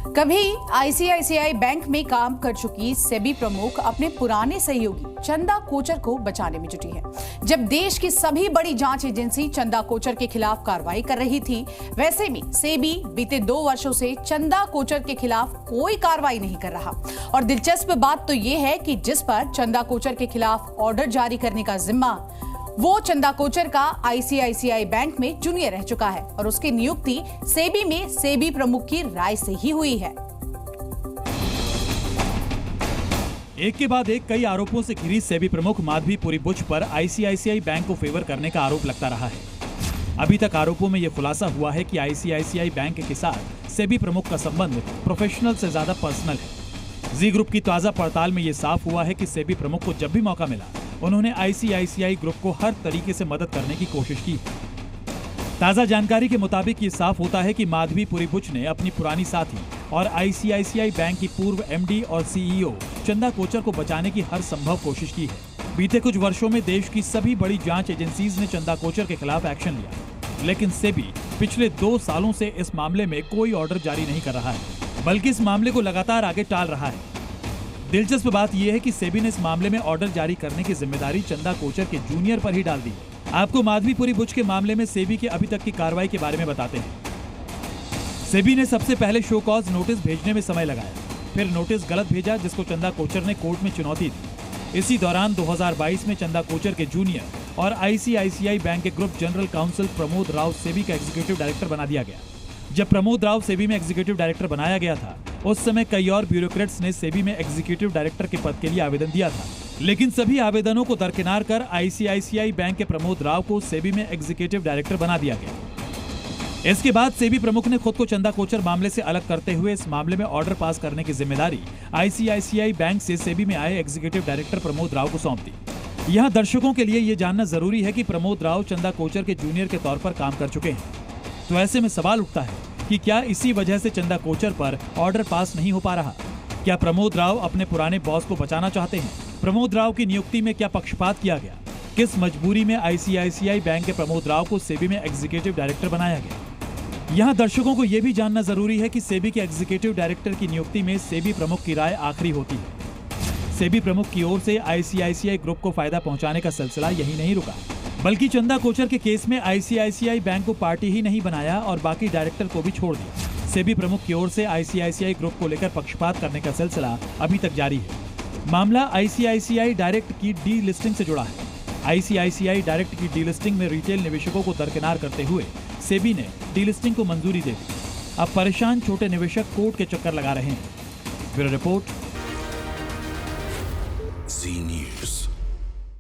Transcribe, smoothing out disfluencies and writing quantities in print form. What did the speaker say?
कभी ICICI bank में काम कर चुकी सेबी प्रमुख अपने पुराने सहयोगी चंदा कोचर को बचाने में जुटी है। जब देश की सभी बड़ी जांच एजेंसी चंदा कोचर के खिलाफ कार्रवाई कर रही थी, वैसे में सेबी बीते 2 वर्षों से चंदा कोचर के खिलाफ कोई कार्रवाई नहीं कर रहा। और दिलचस्प बात तो यह है कि जिस पर चंदा कोचर के खिलाफ ऑर्डर जारी करने का जिम्मा, वो चंदा कोचर का आईसीआईसीआई बैंक में जूनियर रह चुका है और उसकी नियुक्ति सेबी में सेबी प्रमुख की राय से ही हुई है। एक के बाद एक कई आरोपों से घिरी सेबी प्रमुख माधवीपुरी बुच पर आईसीआईसीआई बैंक को फेवर करने का आरोप लगता रहा है। अभी तक आरोपों में यह खुलासा हुआ है कि आईसीआईसीआई बैंक के साथ सेबी प्रमुख का संबंध प्रोफेशनल से ज्यादा पर्सनल है। जी ग्रुप की ताजा पड़ताल में यह साफ हुआ है कि सेबी प्रमुख को जब भी मौका मिला, उन्होंने आईसीआईसीआई ग्रुप को हर तरीके से मदद करने की कोशिश की। ताजा जानकारी के मुताबिक ये साफ होता है कि माधवीपुरी बुच ने अपनी पुरानी साथी और आईसीआईसीआई बैंक की पूर्व एमडी और सीईओ चंदा कोचर को बचाने की हर संभव कोशिश की है। बीते कुछ वर्षों में देश की सभी बड़ी जांच एजेंसीज ने चंदा कोचर के खिलाफ एक्शन लिया, लेकिन सेबी पिछले 2 सालों से इस मामले में कोई ऑर्डर जारी नहीं कर रहा है, बल्कि इस मामले को लगातार आगे टाल रहा है। दिलचस्प बात यह है कि सेबी ने इस मामले में ऑर्डर जारी करने की जिम्मेदारी चंदा कोचर के जूनियर पर ही डाल दी। आपको माधवीपुरी बुच के मामले में सेबी के अभी तक की कार्रवाई के बारे में बताते हैं। सेबी ने सबसे पहले शो कॉज नोटिस भेजने में समय लगाया, फिर नोटिस गलत भेजा जिसको चंदा कोचर ने कोर्ट में चुनौती दी। इसी दौरान 2022 में चंदा कोचर के जूनियर और आईसीआईसीआई बैंक के group general council Pramod Rao SEBI का एग्जीक्यूटिव डायरेक्टर बना दिया गया। जब प्रमोद राव सेबी में एग्जीक्यूटिव डायरेक्टर बनाया गया था, उस समय कई और ब्यूरोक्रेट्स ने सेबी में एग्जीक्यूटिव डायरेक्टर के पद के लिए आवेदन दिया था, लेकिन सभी आवेदनों को दरकिनार कर आईसीआईसीआई बैंक के प्रमोद राव को सेबी में एग्जीक्यूटिव डायरेक्टर बना दिया गया। इसके बाद सेबी प्रमुख ने खुद को चंदा कोचर मामले से अलग करते हुए इस मामले में ऑर्डर पास करने की जिम्मेदारी आईसीआईसीआई बैंक से सेबी में आए एग्जीक्यूटिव डायरेक्टर प्रमोद राव को सौंप दी। यहाँ दर्शकों के लिए ये जानना जरूरी है कि प्रमोद राव चंदा कोचर के जूनियर के तौर पर काम कर चुके हैं, तो ऐसे में सवाल उठता है कि क्या इसी वजह से चंदा कोचर पर ऑर्डर पास नहीं हो पा रहा? क्या प्रमोद राव अपने पुराने बॉस को बचाना चाहते हैं? प्रमोद राव की नियुक्ति में क्या पक्षपात किया गया? किस मजबूरी में आईसीआईसीआई बैंक के प्रमोद राव को सेबी में एग्जीक्यूटिव डायरेक्टर बनाया गया? यहाँ दर्शकों को यह भी जानना जरूरी है कि सेबी के एग्जीक्यूटिव डायरेक्टर की नियुक्ति में सेबी प्रमुख की राय आखिरी होती है। सेबी प्रमुख की ओर से आईसीआईसीआई ग्रुप को फायदा पहुंचाने का सिलसिला यही नहीं रुका, बल्कि चंदा कोचर के केस में आईसीआईसीआई बैंक को पार्टी ही नहीं बनाया और बाकी डायरेक्टर को भी छोड़ दिया। सेबी प्रमुख की ओर से आईसीआईसीआई ग्रुप को लेकर पक्षपात करने का सिलसिला अभी तक जारी है। मामला आईसीआईसीआई डायरेक्ट की डी लिस्टिंग से जुड़ा है। आईसीआईसीआई डायरेक्ट की डी लिस्टिंग में रिटेल निवेशकों को दरकिनार करते हुए सेबी ने डी लिस्टिंग को मंजूरी दे दी। अब परेशान छोटे निवेशक कोर्ट के चक्कर लगा रहे हैं। ब्यूरो रिपोर्ट, जी न्यूज़।